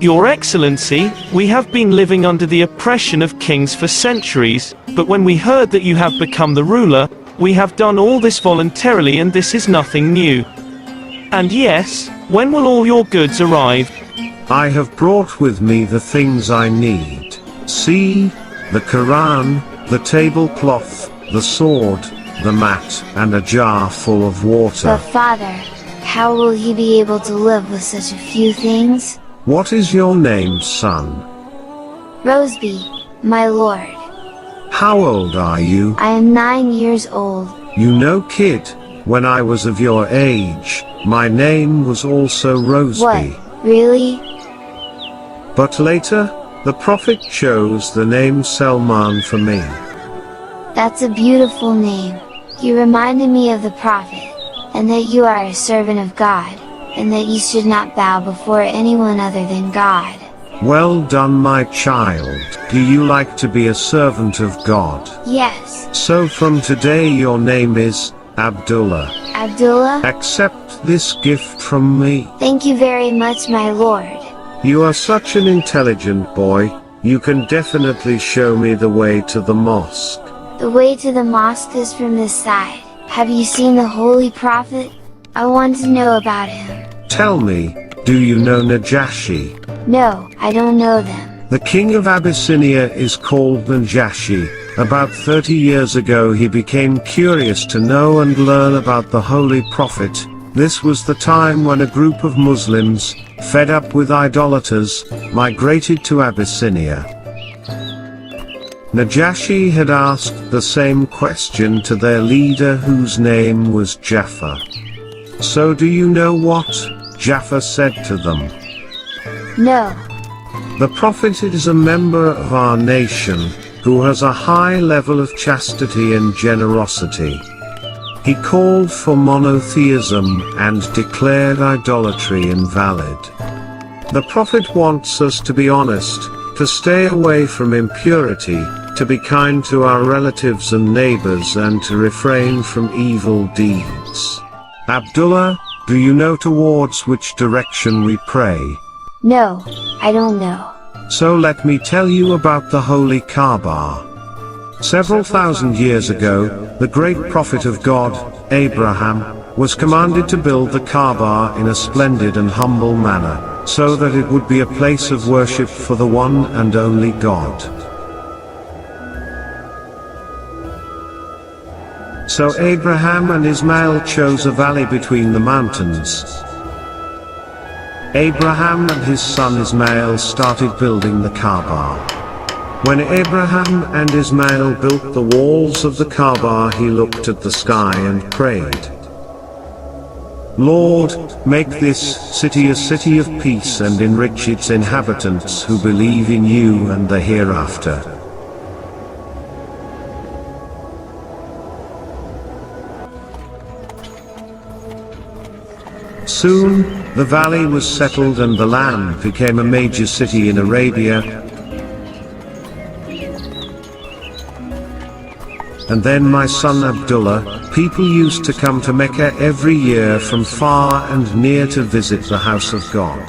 Your Excellency, we have been living under the oppression of kings for centuries, but when we heard that you have become the ruler, we have done all this voluntarily, and this is nothing new. And yes, when will all your goods arrive? I have brought with me the things I need. See, the Quran, the tablecloth, the sword, the mat, and a jar full of water. But father, how will he be able to live with such a few things? What is your name, son? Roseby, my lord. How old are you? I am 9 years old. You know, kid, when I was of your age, my name was also Roseby. What, really? But later, the Prophet chose the name Salman for me. That's a beautiful name. You reminded me of the Prophet, and that you are a servant of God, and that you should not bow before anyone other than God. Well done, my child. Do you like to be a servant of God? Yes. So from today your name is Abdullah. Abdullah? Accept this gift from me. Thank you very much, my lord. You are such an intelligent boy. You can definitely show me the way to the mosque. The way to the mosque is from this side. Have you seen the Holy Prophet? I want to know about him. Tell me, do you know Najashi? No, I don't know them. The king of Abyssinia is called Najashi. About 30 years ago he became curious to know and learn about the Holy Prophet. This was the time when a group of Muslims, fed up with idolaters, migrated to Abyssinia. Najashi had asked the same question to their leader, whose name was Jaffer. So do you know what Jaffer said to them? No. The Prophet is a member of our nation, who has a high level of chastity and generosity. He called for monotheism and declared idolatry invalid. The Prophet wants us to be honest, to stay away from impurity, to be kind to our relatives and neighbors, and to refrain from evil deeds. Abdullah, do you know towards which direction we pray? No, I don't know. So let me tell you about the Holy Kaaba. Several thousand years ago, the great prophet of God, Ibrahim, was commanded to build the Kaaba in a splendid and humble manner, so that it would be a place of worship for the one and only God. So Ibrahim and Ismail chose a valley between the mountains. Abraham and his son Ismail started building the Kaaba. When Abraham and Ismail built the walls of the Kaaba, he looked at the sky and prayed, Lord, make this city a city of peace and enrich its inhabitants who believe in you and the hereafter. Soon, the valley was settled and the land became a major city in Arabia. And then my son Abdullah, people used to come to Mecca every year from far and near to visit the house of God.